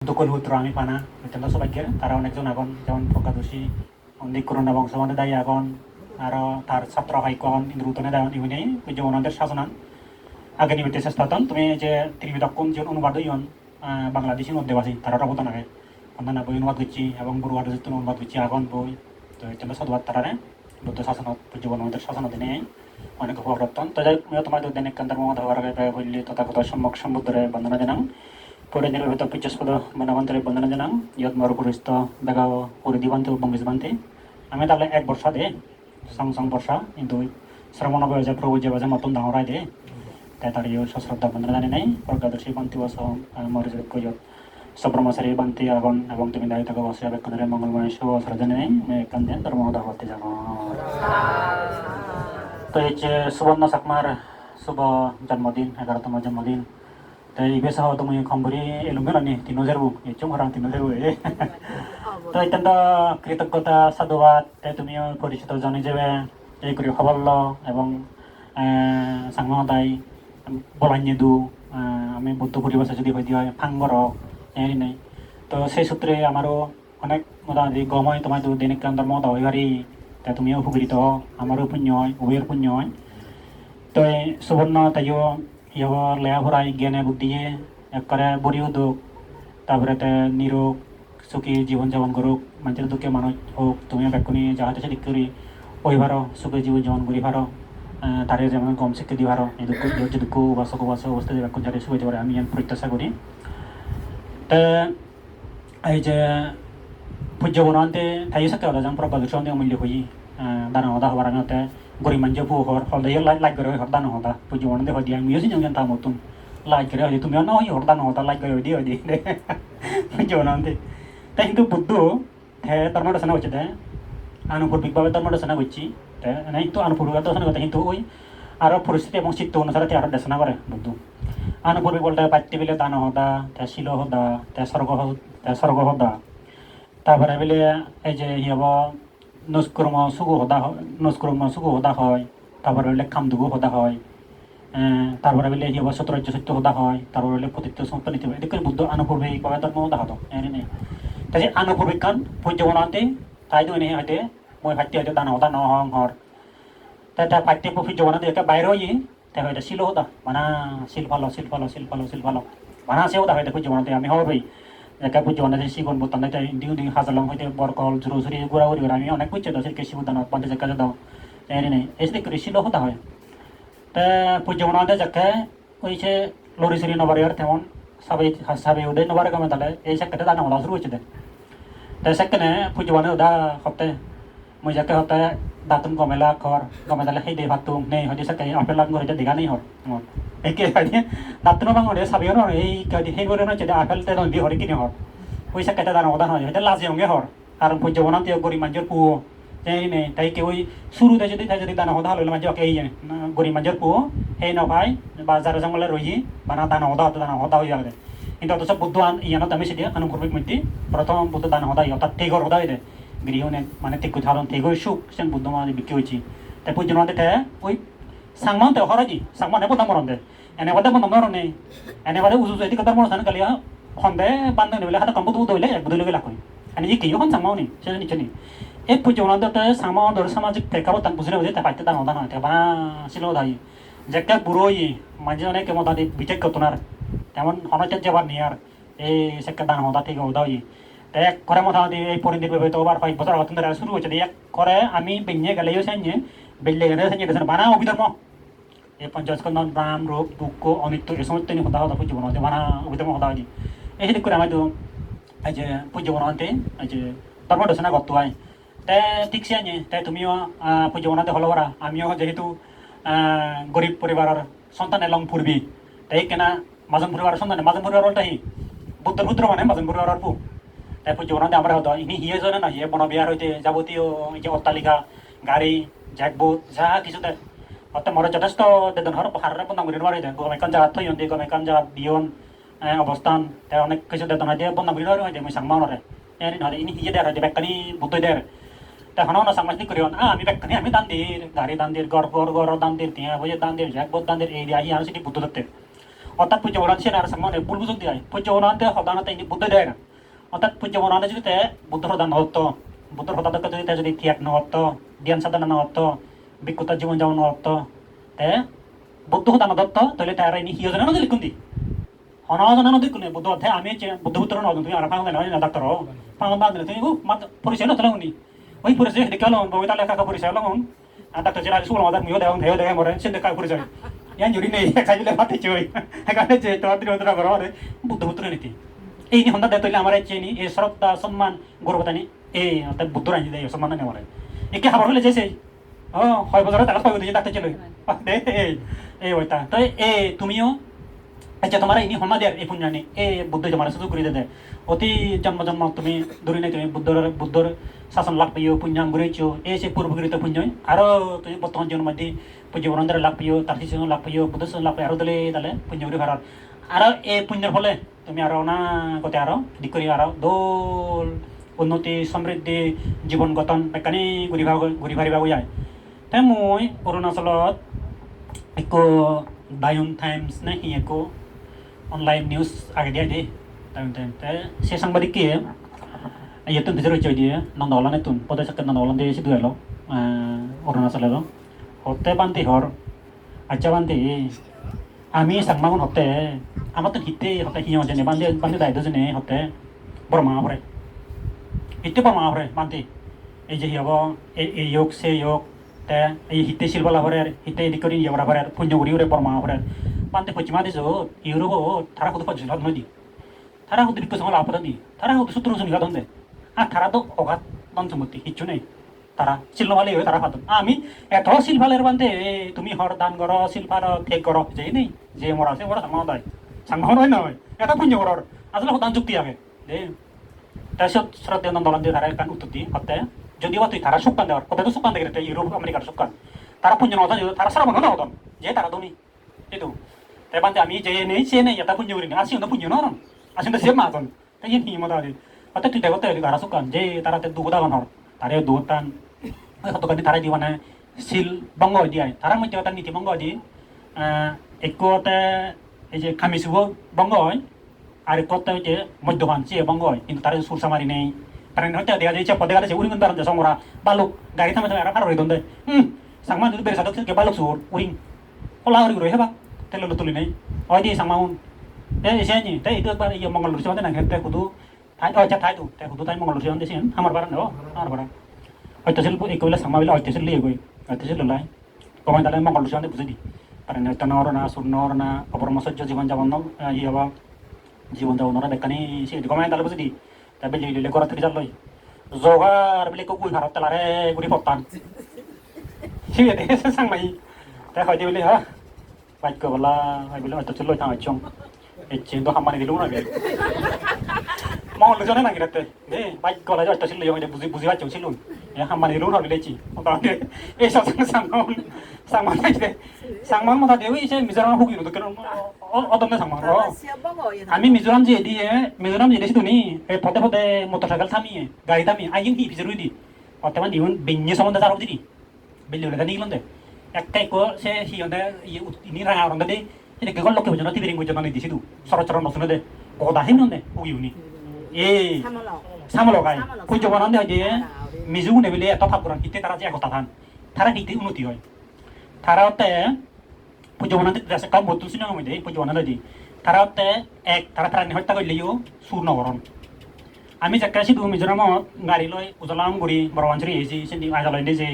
দখলপুত্র আমি পানা অত্যন্ত সৌভাগ্যের তারা অনেকজন এখন যেমন প্রজ্ঞাদোষী অন্দিক করুণা বংশবন্ধে দায়ী এখন আরও তার ছাত্র হাইকন ইন্দ্রুতনে দেওয়া ইউনি পূজ্যমনন্দের শাসনান আগে নিমিত্তে চেষ্টাতন তুমি যে ত্রিবিদক্ষণ যে অনুবাদ ইয়ন বাংলাদেশি অধ্যাবাসী তারা অবদান আগে অন্যান্য বই অনুবাদ করছি এবং বড়ুয়ার অনুবাদ করছি এখন বই তো অত্যন্ত সদবাদ তারারে বুদ্ধ শাসনত পূজ্যমনন্দের শাসনত দিনে অনেক উপরতন তো যাই তোমার দৈনিক কেন্দ্র মমত হওয়ার আগে বললি তথাগত সম্যক সম্বুদ্ধরে বন্দনা জানাম পরে নির্বাহিত পূজ্যস্পদ মানবান্তরে বন্দনা জানাম ইয়ত মরুপুরিস্ত বেগাও পরিদিবান্তে বঙ্গিজবান্তে আমি তাহলে এক বর্ষা দে সং বর্ষা কিন্তু শ্রমণ বয়সে প্রভু যে বাজে মতন দাঁড়াই দে তাই তার সশ্রদ্ধা বন্দনা জানি নাই প্রজ্ঞাদর্শী বান্তি বস মরিজত কৈয়ত সব্রমচারী বান্তি আগন এবং তুমি দায়িত্ব বসে বেক্ষণের মঙ্গলময় শুভ সরজনে নেই মেকান দেন ধর্ম দাবতে যাব তো এই যে সুবর্ণ চাকমার শুভ জন্মদিন 11তম জন্মদিন তো এই বেশ হওয়া তুমি খম্বরি এলুমেলানি 3000 চুম হরাং 3000 তো অত্যন্ত কৃতজ্ঞতা সাধুবাদ তাই তুমিও পরিচিত জানি যাবে এই করে খবর ল এবং সাংমাদাই বলাইনি দু আমি বুদ্ধ পরিবেশে যদি হয়ে দিয়ে ফাঙ্গর এই নাই তো সেই সূত্রে আমারও অনেক মোটামুটি গম হয় তোমার দৈনিক কান্দার মত হইবারি তাই তুমিও উপকৃত আমারও পুণ্য হয় উভয়ের পুণ্য হয় তো এই সুবর্ণ তাইও ইহ লেয়া ভরাই জ্ঞানে বুদ্ধিয়ে একবারে বড়ি উদ্যোগ তারপরে নিরোগ সুখী জীবন যাপন করুক মানুষের দুঃখে মানুষ হোক তুমিও বেক্ষণি যাহাতে সেদিক করি ওইবার সুখী জীবন যাপন করি ভারো তারে যেমন কম শিক্ষা দি ভারো এই দুঃখ যে দুঃখ বাসক বাস অবস্থা যে বেক্ষণ যাতে সুখী পারে আমি প্রত্যাশা করি তা এই যে পূজ্য বনান্তে তাই সাথে হলো যেমন প্রজ্ঞাদর্শন মূল্য হই দানা হদা হবার আমি গরিব মানুষ বউ হর হলদে লাইক করে হর দানা হদা পূজ্য বনান্তে হয় দিয়ে আমিও চিনি তা মতন লাইক করে হয় তুমিও না হই হর দানা হদা লাইক করে দিয়ে পূজ্য বনান্তে তাই কিন্তু বুদ্ধ ধর্ম দর্শনা হচ্ছে আনুপূর্বিকভাবে ধর্ম দর্শনা করছি তাই কিন্তু আনুপূর্বিক দর্শনা করতে কিন্তু ওই আরও পরিস্থিতি এবং চিত্ত অনুসারে আরও দর্শনা করে বুদ্ধ আনুপূর্বিক বলতে পাইতে বিলে দান হদা শিল হদা স্বর্গ হদা তারপরে বলে এই যে হব নস্কর্ম সুগু হদা হয় তারপরে বলে খামদুগু হদা হয় তারপরে বলে হব সতরাজ্য সত্য হদা হয় তারপরে বলে প্রতিত্ব সম্পন্নিত হয় এদিকে বুদ্ধ আনুপূর্বিকভাবে ধর্ম হদা হতো এনে তাই আনুপূর্বিক কান পূজ্য বনাতে তাই তো এনে হয়তো মই ভাইতে হয়তো দান হদা নহং হর তাই তাই পাইতে পূজ্য বনাতে একটা বাইরে হয়ে তাই হয়তো শিল হদা মানা শিল ভালো মানা আছে হদা হয়তো পূজ্য বনাতে আমি হবেই একা পূজ্য বনাতে শিগুন বুতান তাই দিউ হাজালং হয়তো বরকল জুরুজুরি গুড়াগুড়ি আমি অনেক পূজ্য দাও শিল্পে শিবুদান পান্তে জায়গা দাও এনে নেই এসে করে শিল হদা হয় তা পূজ্য বনাতে যাকে ওই সে লরি সরি নবারের তেমন সাবে উদয় নবারে কামে তাহলে এই সেক্টরে দানা হলা শুরু হয়েছে তাই সেখানে পূজ্য বনে ওদা হতে মই যাকে হতে দাতুন গমেলা ঘর গমে তাহলে সেই দে ভাতুম নেই হয়তো সেকে আপেল লাগ হয়তো দিঘা নেই হর একে হয়তো দাতুন বাং হলে সাবিও নয় এই সেই করে নয় যদি আপেল তে নদী হরে কিনে হর ওই সেকেতে দানা ওদা হয় হয়তো লাজে হঙ্গে হর কারণ পূজ্য বনাতে গরিব মানুষের পুয়ো এই নেই তাই কেউ ওই শুরুতে যদি দানা হদা হলে মানুষ এই গরিব মানুষের পুয়ো সেই নভাই বা যারা জঙ্গলে রহি বানা দানা হদা হয়ে যাবে কিন্তু অথচ বুদ্ধ ইয়ানত আমি সেটি আনুপূর্বিক মধ্যে প্রথম বুদ্ধ দানা হদা অর্থাৎ তেগর হদা হয়ে গৃহনে মানে তেগু ধারণ তেগর সুখ সেন বুদ্ধ মানে বিক্রি হয়েছি তাই পূজ্য নদে ওই সাংমান তে হরাজি সাংমান বন্ধ মরন্দে এনে বাদে বন্ধ মরনে এনে বাদে উজু যদি কথা মরসান কালিয়া খন্দে বান্ধ নেবলে হাতে কম্বুত বুদ্ধ হইলে এক বুদ্ধ লগে লাখই এনে কি হন সাংমাওনি সে নিচনি এই পূজ্য নদে সাংমাও ধর সামাজিক প্রেক্ষাপট তান বুঝলে বুঝে তা পাইতে দানা হদা নয় বা ছিল দাই যেটা বুড়োই মাঝে অনেক কেমন তাদের বিটেক কতনার তেমন হনাচার যাবার নিয়ার এই সেকা দান হদা থেকে হদা এক করে মোটামুটি এই পরিণতির ব্যবহৃত ওবার কয়েক বছর অত্যন্ত শুরু হয়েছে এক করে আমি বেঞ্জে গেলেও সেঞ্জে বেললে গেলে সেঞ্জে গেছেন বানা অভিধর্ম এই পঞ্চস্কন্দ নাম রূপ দুঃখ অনিত্য এই সমস্ত তিনি হদা পূজ্য বনতে বানা অভিধর্ম হদা হয়নি এই সেদিক করে আমি তো এই যে পূজ্য বনতে এই যে ধর্ম দর্শনা করতে হয় তাই ঠিক সে তাই তুমিও পূজ্য বনাতে হলো ওরা আমিও যেহেতু গরিব পরিবারের সন্তান এলং পূর্বী তাই কেনা মাজন পরিবারের সন্তান মাজন পরিবারটাই বুদ্ধর পুত্র মানে মাজন পরিবারের পু তাই পূজ্য বনাতে আমরা হতো ইনি হিয়ে জনে না হিয়ে বনবিহার হইতে যাবতীয় এই যে অট্টালিকা গাড়ি জ্যাকবোট যা কিছু দেয় অর্থাৎ মরে যথেষ্ট দেদন হর হারে বন্ধ করে নেওয়ার হইতে গমেকান জায়গা থই হন্দি গমেকান জায়গা দিয়ন অবস্থান তাই অনেক কিছু দেদন হইতে বন্ধ করে নেওয়ার হইতে মই সাংমাও নরে এনে নহলে ইনি হিয়ে দেয় হইতে বেকানি বুদ্ধ দেয় তখন না সাংমাজিক করি আমি বেকানি আমি দান দির গাড়ি দান দির গড় দান দির তিয়া বইয়ে দান দির জ্যাকবোট দান দির এই দিয়ে আহি আর সেটি বুদ্ধ দত্তের অর্থাৎ পূজ্যবনান সে আর সামনে বুলবুজক দিয়ে পূজ্যবনানতে হদানতে ইনি বুদ্ধ দেয় না অর্থাৎ পূজ্যবনানে যদি বুদ্ধ প্রদান হতো বুদ্ধ প্রদানকে যদি ত্যাগ ন হতো জ্ঞান সাধনা ন হতো বিক্ষুতার জীবন যাপন ন হতো তে বুদ্ধ দান দত্ত তাহলে তারা ইনি হিয়জনা নদী লিখুন অনাজনা নদী কোনে বুদ্ধ অধ্যায় আমি বুদ্ধপুত্র নদী তুমি আর ফাঁকা না ডাক্তার ফাঁকা বাদ দিলে তুমি পরিচয় নতো উনি ওই পরিচয় দেখে হলো বই তাহলে কাকা পরিচয় হলো ডাক্তার যেটা সুল মাদার মিও দেওয়া হেও দেয় মরে সে দেখা পরিচয় ইয়ান জুড়ি নেই খাইলে পাতে চই এখানে যে তোমাদের ওদের ঘর বুদ্ধপুত্র নীতি এই নি হন্দা দেয় তাহলে আমার চেনি এই শ্রদ্ধা সম্মান গৌরবতানি এই অর্থাৎ বুদ্ধ রাজি দেয় সম্মান নেই মরে একে খাবার হলে যেছে হয় বছর তারা পাইব দিয়ে ডাক্তার চলে এই ওইটা তো তুমিও আচ্ছা তোমার ইনি সমাজের এই পুণ্যানি এই বুদ্ধ জমার সুযোগ করে দেয় অতি জন্ম জন্ম তুমি ধরি নাই তুমি বুদ্ধর শাসন লাভ পাইও পুণ্যাং ঘুরেছো এই সে পূর্বগৃহীত পুণ্য আরো তুমি বর্তমান জীবন মধ্যে পূজ্যবনন্দের লাভ পাইও তার শিশু লাভ পাইও বুদ্ধ লাভ পাই আরো দলে তাহলে পুণ্য ঘুরে ভাড়ার আরো এই পুণ্যের ফলে তুমি আরো না কতে আরো দিক করি আরো দোল উন্নতি সমৃদ্ধি জীবন গঠন বেকানি ঘুরি ভারিবা যায় তাই মই অৰুণাচলত একো দায়ুন টাইমস নে হি একো অনলাইন নিউজ আগে dia deh tahun tahun saya sangsangbadik ya ya tun bisa rojoi dia nondolan itu pada saat nondolan dia situ ya lo Arunachal lo hotte bante hor aja bante ami sangmangun hotte আমার তো হিতে হতে হিয় জেনে বান্ধে দায়িত্ব জেনে হতে বড় মা পড়ে হিতে বড় মা পড়ে বান্ধে এই যে হিয়াব এই যোগ সে যোগ তে এই হিতে শিল্পলা পড়ে হিতে এদিক করে ইয়ে পড়ে পুঞ্জগুড়ি ওরে বড় মা পড়ে 반대 보지마 돼서 이러고 타라고도 빠지지 않는디 타라고도 믿고 성을 아프던디 타라고도 수트로 성이 가던데 아 타라도 오가 넌좀 못해 হিচুনে তারা শিলভালে তারা পাতন আমি এত শিলভালের বান্ধে তুমি হর দান করো শিলভার ঠেক করো যে নেই যে মরা আছে ওরা সামাও দেয় সাংঘন হয় নয় এটা পুণ্য করার আসলে দান চুক্তি আগে দে তাৰপিছত শ্ৰদ্ধেয় নন্দলান দিয়ে তারা কান উত্তর দি হতে যদিও তুই তারা সুকান দেওয়ার কত তো সুকান দেখে ইউরোপ আমেরিকার সুকান তারা পুণ্য নদন তারা সারা মনে নদন যে তারা তুমি itu Tepante ami je nei che nei yata punyo ring asin no punyo no asin da sema ton ta yin hi mo da ri ata tu te gote ri gara sukan je tara te du goda gan hor tare du tan oi hoto kan tara diwana sil bongo di ai tara mo je tan niti bongo di ekko te এই যে খামিসুব বঙ্গ হয় আর কত যে মধ্যবান যে বঙ্গ হয় কিন্তু তারা সুর সামারি নেই তারা হয়তো দেখা যায় পদে গেছে উড়িং তারা সংরা বালুক গাড়ি থামে থামে আর পার হয়ে দন্দে সাংমান যদি বের সাদক কে বালুক সুর উড়িং কলা হরি রয়ে হেবা তেল তুলি নেই ওই দিয়ে সাংমাউন এসে নি তাই itu বার ইয়ে মঙ্গল লুসি মানে না তে কুদু তাই ওই থাই তু তে কুদু তাই মঙ্গল লুসি মানে দেন আমার বারান নো আমার বারান হয়তো সিল এই কইলা সাংমাবিলা হয়তো সিল লিয়ে গই হয়তো সিল লাই কমাই তালে মঙ্গল লুসি মানে বুঝি দি কারণ তনরনা সুরনরনা অপরমসজ্জ জীবন যাপন ইয়েবা জীবন যাপনরা বেকানি সে কমাই তালে বুঝি দি তা বেলি লিলে করা থেকে যালই জগার বিলে কো কুই ভারত তালারে গুরি পত্তান সে দেশে সাংমাই তা হয়তো বিলে হ্যাঁ বাইক বলা হয় বলে হয়তো চললো থামাই চং এই চেন তো হামানি দিলও না গে মঙ্গল লুসি না গিরাতে দে বাইক গলা হয়তো ছিল ইয়ে বুঝি বুঝি পাচ্ছ ছিল এ হামানি দিলও না বিলেছি ওটা এই সব সাংমান দে সাংমান মতা দেও ইসে মিজোরাম হুকি নো কেন অদমে সাংমান আমি মিজোরাম যে দিয়ে মিজোরাম যে দেছি তুনি এই পথে পথে মোটরসাইকেল থামিয়ে গাড়ি থামিয়ে আইন কি ভিজরুই দি অতমান দিউন বিন্নি সম্বন্ধে জারব দিদি বিল্লি হলে দানি গলন্দে একটাই কো সে হিয়ন্দে ইনি রাঙা রন্দে দে এটা কে গল্লকে বুঝনা তিবিরিং বুঝনা নি দিছি দু সরচর নসনে দে গোদা হিম নন্দে হুকি উনি এ সামলো গাই কুই জবানন্দে হয় যে মিজু নে বিলে এত ফাকুরান হিতে তারা যে একতা থান তারা হিতে উন্নতি হয় তারাতে পুজোবনাতে দেশে কাম বতুন সিনেমা মধ্যে পুজোবনাতে দি তারাতে এক তারা তারা হত্যা করলেও সুর নগরণ আমি যাকে সিধু মিজোরামত গাড়ি লই উজলাম গুড়ি বড়বাঞ্চুরি এসি সেদি আজালয় নিজে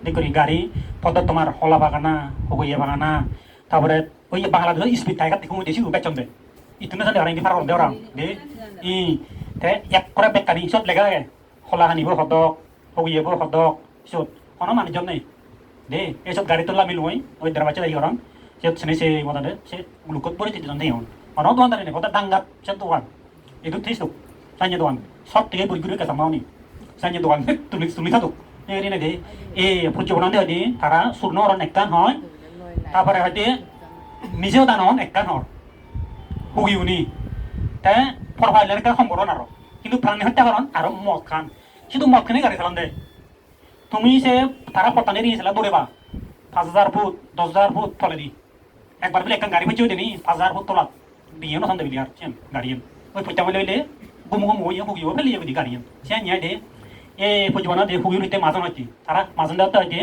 দেখি গাড়ি পদ তোমার হলা বাগানা হগইয়া বাগানা তারপরে ওই বাংলাদেশ স্পিড টাইগার দেখুন দেশি বেচন দে ইতুনে জানে আরেঙ্গি ফার দেওরাম দে ই তে এক করে বেকানি সব লেগা হলা হানিব হদক হগইয়াব হদক সব কোনো মানুষজন নেই দে এইসব গাড়ি তোলা মিলুই ওই দরবাজা দাই orang সে সেনে সে মদাদে সে লুকত পরে দিতে জানতে হন অন দোয়ান দারে কথা দাঙ্গা সে দোয়ান itu tisuk সাইনে দোয়ান সব থেকে বুড়ি গুড়ি কাছে মাউনি সাইনে দোয়ান তুমি থাকো এই নে দে এই পুজোবনাতে হদি তারা সুরনরন একটান হয় তারপরে হদি মিজেও দানন একটান হয় হুগিউনি তে ফরফাইলের কা সম্বরণ আর কিন্তু প্রাণী হত্যা করন আর মদ খান শুধু মদ খানে গাড়ি চালান দে তুমি সে তারা পতানে দিয়েছিল দৌড়েবা 5,000 ফুট 10,000 ফুট তলে দি একবার বলে একটা গাড়ি হচ্ছে দিনই 5,000 তোলা দিয়ে না সামনে বিলি আর গাড়ি ওই পয়সা বলে বলে গুমু গুমু ইয়ে হুগিও ফেলে যাবে গাড়ি সে নিয়ে দে এ পয়সা না দে হুগির হইতে মাজন হচ্ছে তারা মাজন দেওয়া হচ্ছে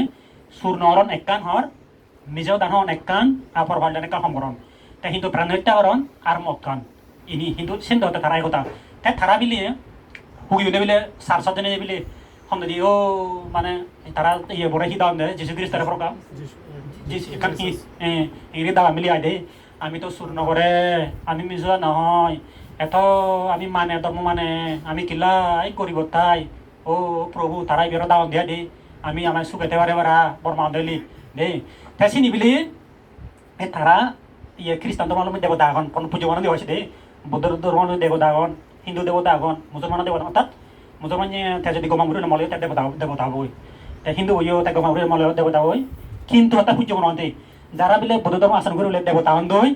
সুর নরন এককান হর নিজেও দান হন এককান আপর ভালদান এককান সম্বরণ তা হিন্দু প্রাণটা হরণ আর মক্কান ইনি হিন্দু সেন্দ হতে তারাই কথা তাই তারা বিলি হুগিও বিলে সার সাজনে বিলে সামনে দিয়ে ও মানে তারা ইয়ে বড় হি দাম দেয় যিশু খ্রিস্টের প্রকার এখান কি এনে দাম মিলি আয় দে আমি তো সুর নগরে আমি মিজোয়া নহয় এত আমি মানে ধর্ম মানে আমি কিলাই করিব তাই ও প্রভু তারাই বেরো দাম দিয়া দে আমি আমার সুখেতে বারে বারা বর্মা দিলি দে তাই নিবিলি তারা ইয়ে খ্রিস্টান ধর্ম দেবতা এখন পুজো বানো দেওয়া হয়েছে দে বৌদ্ধ ধর্ম দেবতা এখন হিন্দু দেবতা এখন মুসলমান দেবতা অর্থাৎ মুসলমান যদি গমাগুড়ি নমলে তার দেবতা হবই তাই হিন্দু হইও তাই গমাগুড়ি নমলে দেবতা হই কিন্তু এটা পুজো বানাতে যারা বিলে বৌদ্ধ ধর্ম আসন করে দেবতা হন দই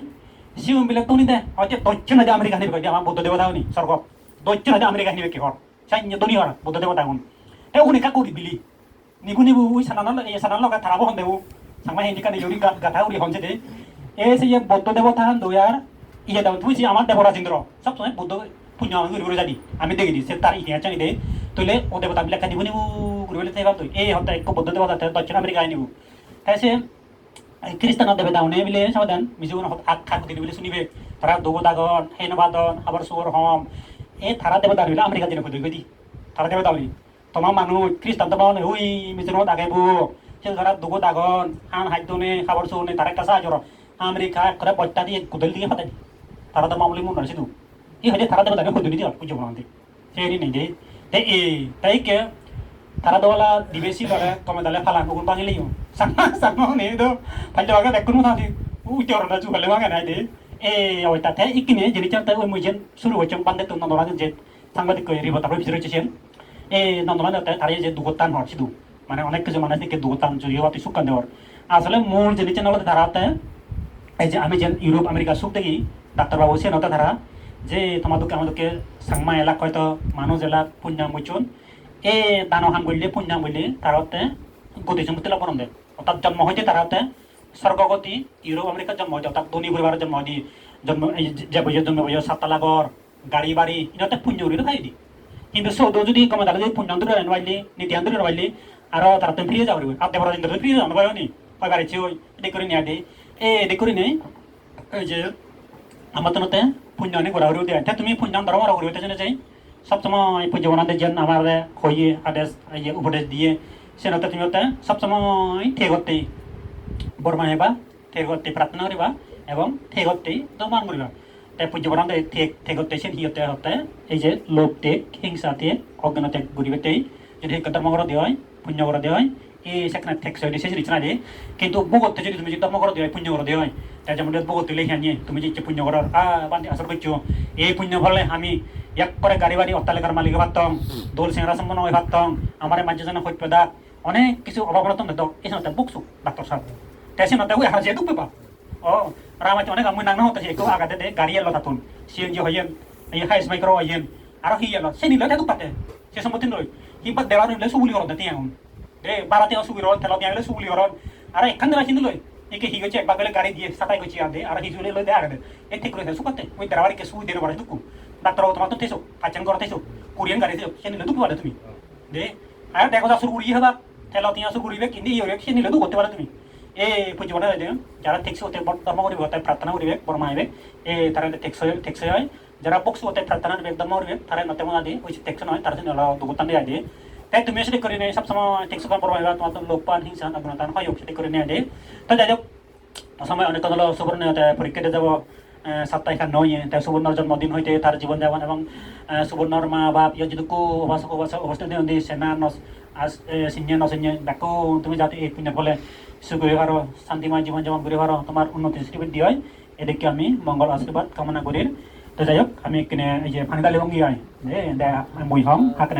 জিও বিলে তো নিতে হয়তো দক্ষিণ হাতে আমেরিকা নিবে আমার বৌদ্ধ দেবতা হনি স্বর্গ দক্ষিণ হাতে আমেরিকা নিবে কি হর চাই দনি হর বৌদ্ধ দেবতা হন তাই উনি কা করি বিলি নিবু নিবু ওই সানান লগা থারাবো হন দেবো সাংমা হিন্দি কানে ইউরি গাথা উড়ি হনছে দে সে বৌদ্ধ দেবতা হন দয়ার ইয়ে দেব তুই আমার দেবরাজেন্দ্র সবসময় বৌদ্ধ পুণ্য ঘুরে যাবি আমি দেখি দিই সে তার ইতিহাস জানি দে তুইলে ও দেবতা বিলাকা নিবু নিবু ঘুরে বলে তাই তুই এই হতে এক বৌদ্ধ দেবতা দক্ষিণ আমেরিকায় নিবু তাই সে খ্রিস্টান দেবতা উনি বিলে সমাধান মিজু আগ খাক দিন বিলে শুনিবে তারা দোগ দাগন হেনবাদন আবার সুর হম এই তারা দেবতা বিলে আমেরিকা দিন কই গদি তারা দেবতা বলি তোমার মানুষ খ্রিস্টান তো মানে ওই মিজুর আগাইবো সে তারা দোগ দাগন হান হাইদনে খাবার সুনে তারা কাছে আজর আমেরিকা করে বট্টা দিয়ে কুদল দিয়ে ফাটাই তারা তো মামুলি মন নড়ছে এই হয়ে তারা দেবতা কই দিদি পুজো বানাতে সেই নেই দে তাই কে তারা দোলা দিবেশি করে কমে দালে ফালান ওগুন বাঙিলেই sama nih itu panjang banget ekor tadi ujar na juga lewat kan ada awal tadi ikin ya jadi cerita awal mujian suruh macam pandai tuh nonton jet tangga di kiri bata tapi bisa cecen nonton ada tadi jet dugotan harus itu mana onek ke zaman nanti ke dugotan jadi waktu suka deh asalnya mul jadi channel ada tarata যে আমি যেন Europe America সুখ দেখি ডাক্তারবাবু সে নতা তারা যে তোমাদেরকে সাংমা এলাকা হয়তো মানুষ এলাক পুণ্যাম বইচন এ দানহান বললে পুণ্যাম বললে তারাতে গতি সম্পত্তি লাভ দেয় অর্থাৎ জন্ম হয়েছে তারাতে স্বর্গগতি ইউরোপ আমেরিকার জন্ম হয়েছে অর্থাৎ ধনী পরিবারের জন্ম দিয়ে জন্ম যে বইয়ের জন্ম বইয়ের সাততলা ঘর গাড়ি বাড়ি ইনতে পুণ্য উড়ি খাই দি কিন্তু সৌদ যদি কমে তাহলে যদি পুণ্য আন্দোলন আনবাইলি নীতি আন্দোলন আনবাইলি আর তারাতে ফিরে যাওয়ার আর দেবরা দিন ফিরে যাওয়া পারি কয় বাড়ি ওই এদিক করে নিয়ে দে এদিক করে নেই ওই যে আমার তো নতে পুণ্য অনেক ঘোরাঘুরি দেয় তুমি পুণ্য ধর্ম ঘুরে হইতে জেনে চাই সবসময় পুজো বানাদের যেন আমার হইয়ে আদেশ উপদেশ দিয়ে সে নতে তুমি হতে সবসময় ঠিক করতেই বর্মা হেবা ঠিক করতে প্রার্থনা করিবা এবং ঠিক করতেই দমান করিবা তাই পুজো বানাতে ঠিক করতে সে হিতে হতে এই যে লোভ ত্যাগ হিংসা ত্যাগ অজ্ঞান ত্যাগ করিবেতেই যদি ধর্ম করে দেওয়া হয় পুণ্য করে দেওয়া হয় এই সেখানে ঠেকছে সে জিনিস না যে কিন্তু বগতে যদি তুমি ধর্ম করে দেওয়া হয় পুণ্য করে দেওয়া হয় তাই যেমন বগতে লেখা নিয়ে তুমি যে পুণ্য করার বান্ধি আসর করছো এই পুণ্য ফলে আমি এক করে গাড়ি বাড়ি অট্টালিকার মালিকে ভাবতাম দোল সিংরা সম্পন্ন হয়ে ভাবতাম আমার মাঝে যেন হইত পেদা অনেক কিছু অভাবনতন দিত এই সময় বুকসু ডাক্তার সাহেব তাই সে নতে ওই হারা যেহেতু পেপা ও রামাতে অনেক আমি নাং হতে কেউ আগাতে দে গাড়ি এলো থাকুন সিএন জি হইয়েন এই হাইস মাইক্রো হইয়েন আর হি এলো সে নিলে দেখো পাতে সে সম্পত্তি নয় হিপাত দেওয়া নিলে সুগুলি করতে তিয়া দে বারাতে সুগুলি করন তেল দিয়া সুগুলি করন আর এখান দিলা চিন্তা লই একে হি গেছে একবার গেলে গাড়ি দিয়ে সাতাই গেছি আদে আর হি জুলে লই দে আগে এই ঠিক করে সুপাতে ওই দেওয়ারিকে সুই দেন বাড়ি দুকু ডাক্তার তোমার তো তেসো পাচন করতে তেসো কোরিয়ান গাড়ি দিও সে নিলে দুকু পারে তুমি দে আর দেখো যা সুগুলি হবা তেল তিয়া সুগুলি বে কিনি ইয়ে সে নিলে দুকু করতে পারে তুমি পুজো বানা যারা টেক্সি হতে ধর্ম করিবে তাই প্রার্থনা করিবে বর্মা আইবে তারা টেক্সি হয় যারা বক্স হতে প্রার্থনা করিবে ধর্ম করিবে তারা নতে মনা দিয়ে ওই টেক্সি নয় তারা জন্য দুগুতান দিয়ে দিয়ে তাই তুমি সেটি করে নেই সবসময় টেক্সি কাম বর্মা তোমার তো লোকপান হিংসা অজ্ঞানতান হয় সেটি করে নিয়ে দিয়ে তো যাই হোক সময় অনেক হলো সুবর্ণ পরীক্ষা দিয়ে যাব সাপ্তাহিক নয় তাই সুবর্ণর জন্মদিন হইতে তার জীবন যাপন এবং সুবর্ণর মা বাপ ইয়ে যদি অবস্থা দিয়ে সেনা সিনিয়র নসিনিয়র দেখো তুমি যাতে এই পুণ্যের ফলে সুখ হয়ে পারো শান্তিময় জীবন যাপন করে পারো তোমার উন্নতি সৃষ্টি হয় এদিকে আমি মঙ্গল আশীর্বাদ কামনা করি তো যাই হোক আমি এই যে ফানিদালি ভঙ্গি হয় মই হম হাতে